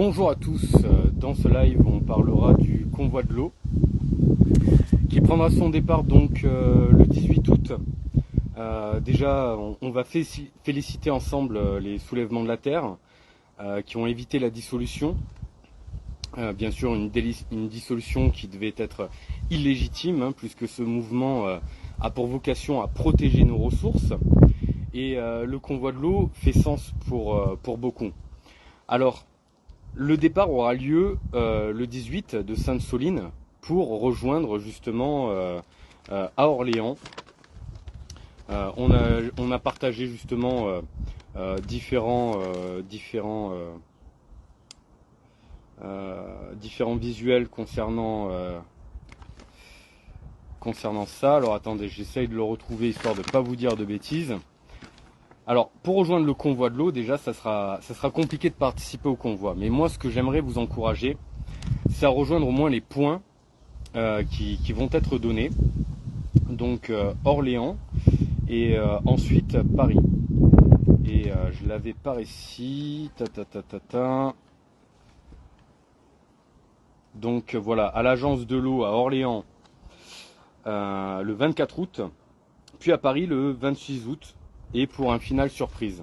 Bonjour à tous, dans ce live on parlera du convoi de l'eau qui prendra son départ donc le 18 août. Déjà on va féliciter ensemble les soulèvements de la terre qui ont évité la dissolution. Bien sûr une dissolution qui devait être illégitime puisque ce mouvement a pour vocation à protéger nos ressources et le convoi de l'eau fait sens pour beaucoup. Alors le départ aura lieu le 18 de Sainte-Soline pour rejoindre justement à Orléans. On a partagé justement différents visuels concernant ça. Alors attendez, j'essaye de le retrouver histoire de ne pas vous dire de bêtises. Alors, pour rejoindre le convoi de l'eau, déjà, ça sera compliqué de participer au convoi. Mais moi, ce que j'aimerais vous encourager, c'est à rejoindre au moins les points qui vont être donnés. Donc, Orléans et ensuite Paris. Et je l'avais par ici. Donc, voilà, à l'agence de l'eau à Orléans le 24 août, puis à Paris le 26 août. Et pour un final surprise.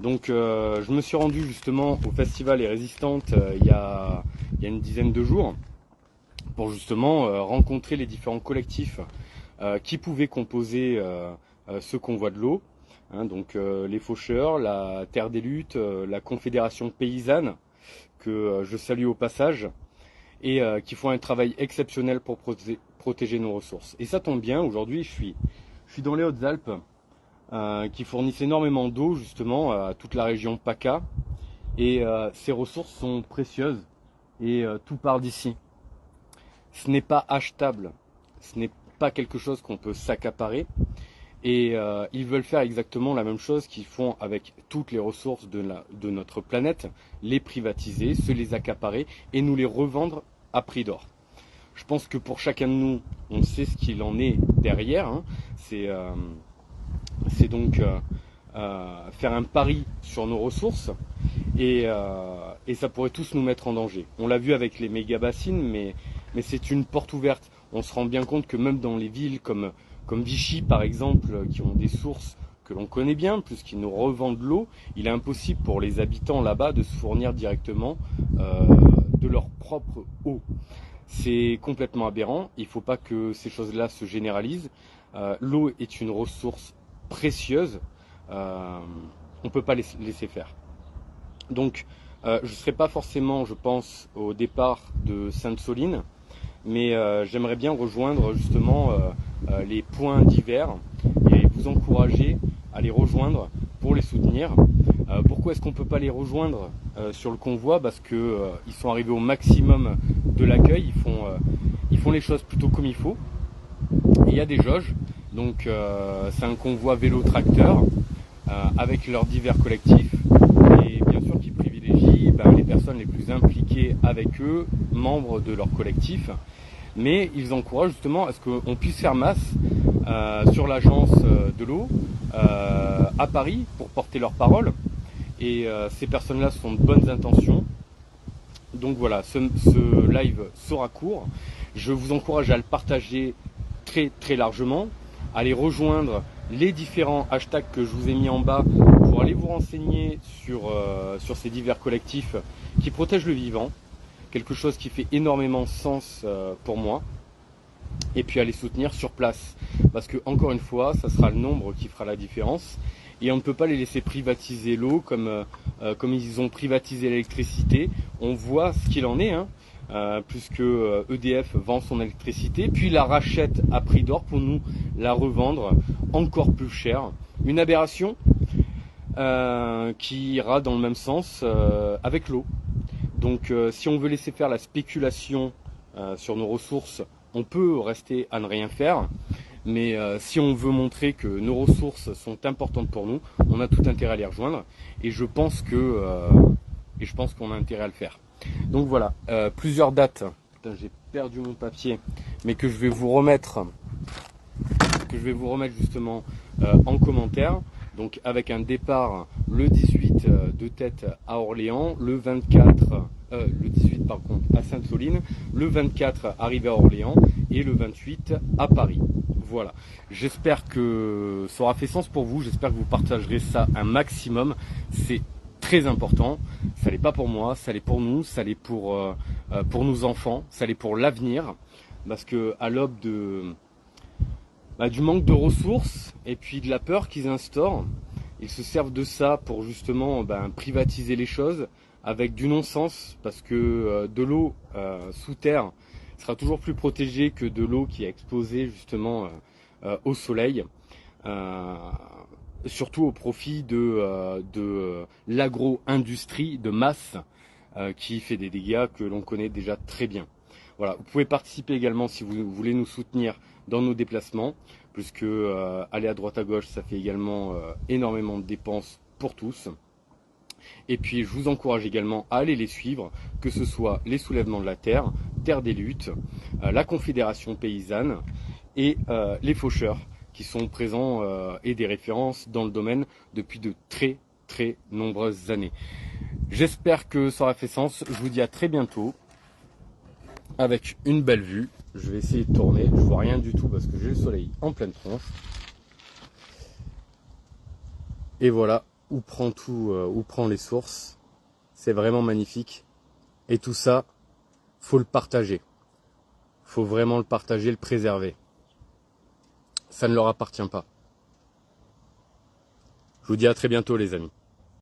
Donc je me suis rendu justement au festival Les Résistantes il y a une dizaine de jours pour justement rencontrer les différents collectifs qui pouvaient composer ce convoi de l'eau. Donc les Faucheurs, la Terre des Luttes, la Confédération Paysanne, que je salue au passage, et qui font un travail exceptionnel pour protéger nos ressources. Et ça tombe bien, aujourd'hui je suis dans les Hautes-Alpes, qui fournissent énormément d'eau justement à toute la région PACA, et ces ressources sont précieuses et tout part d'ici. Ce n'est pas achetable, ce n'est pas quelque chose qu'on peut s'accaparer, et ils veulent faire exactement la même chose qu'ils font avec toutes les ressources de notre planète, les privatiser, se les accaparer et nous les revendre à prix d'or. Je pense que pour chacun de nous, on sait ce qu'il en est derrière, c'est donc faire un pari sur nos ressources et ça pourrait tous nous mettre en danger. On l'a vu avec les méga bassines, mais c'est une porte ouverte. On se rend bien compte que même dans les villes comme Vichy par exemple, qui ont des sources que l'on connaît bien, puisqu'ils nous revendent l'eau, il est impossible pour les habitants là-bas de se fournir directement de leur propre eau. C'est complètement aberrant, il ne faut pas que ces choses-là se généralisent. L'eau est une ressource précieuse, on ne peut pas laisser faire. Donc je ne serai pas forcément, je pense, au départ de Sainte-Soline, mais j'aimerais bien rejoindre justement les points divers et vous encourager à les rejoindre pour les soutenir. Pourquoi est-ce qu'on ne peut pas les rejoindre sur le convoi? Parce que ils sont arrivés au maximum de l'accueil, ils font les choses plutôt comme il faut, et il y a des jauges. Donc c'est un convoi vélo-tracteur avec leurs divers collectifs et bien sûr qui privilégie les personnes les plus impliquées avec eux, membres de leur collectif. Mais ils encouragent justement à ce qu'on puisse faire masse sur l'agence de l'eau à Paris pour porter leurs paroles. Et ces personnes-là sont de bonnes intentions. Donc voilà, ce live sera court. Je vous encourage à le partager très très largement, allez rejoindre les différents hashtags que je vous ai mis en bas pour aller vous renseigner sur ces divers collectifs qui protègent le vivant, quelque chose qui fait énormément sens pour moi, et puis aller soutenir sur place, parce que encore une fois, ça sera le nombre qui fera la différence, et on ne peut pas les laisser privatiser l'eau comme ils ont privatisé l'électricité. On voit ce qu'il en est, puisque EDF vend son électricité, puis la rachète à prix d'or pour nous la revendre encore plus cher. Une aberration qui ira dans le même sens avec l'eau. Donc si on veut laisser faire la spéculation sur nos ressources, on peut rester à ne rien faire. Mais si on veut montrer que nos ressources sont importantes pour nous, on a tout intérêt à les rejoindre. Et je pense qu'on a intérêt à le faire. Donc voilà, plusieurs dates. Putain, j'ai perdu mon papier, mais que je vais vous remettre justement en commentaire. Donc avec un départ le 18 de tête à Orléans, le 18 par contre à Sainte-Soline, le 24 arrivé à Orléans et le 28 à Paris. Voilà, j'espère que ça aura fait sens pour vous, j'espère que vous partagerez ça un maximum, c'est très important, ça l'est pas pour moi, ça l'est pour nous, ça l'est pour nos enfants, ça l'est pour l'avenir, parce que à l'aube du manque de ressources et puis de la peur qu'ils instaurent, ils se servent de ça pour justement privatiser les choses avec du non-sens, parce que de l'eau sous terre sera toujours plus protégée que de l'eau qui est exposée justement au soleil, surtout au profit de l'agro-industrie de masse qui fait des dégâts que l'on connaît déjà très bien. Voilà, vous pouvez participer également si vous voulez nous soutenir dans nos déplacements, puisque aller à droite à gauche, ça fait également énormément de dépenses pour tous. Et puis je vous encourage également à aller les suivre, que ce soit les soulèvements de la terre, Terre des luttes, la Confédération paysanne et les faucheurs, qui sont présents et des références dans le domaine depuis de très très nombreuses années. J'espère que ça aura fait sens, je vous dis à très bientôt, avec une belle vue. Je vais essayer de tourner, je vois rien du tout parce que j'ai le soleil en pleine tronche. Et voilà où prend les sources. C'est vraiment magnifique. Et tout ça, faut le partager. Faut vraiment le partager, le préserver. Ça ne leur appartient pas. Je vous dis à très bientôt les amis.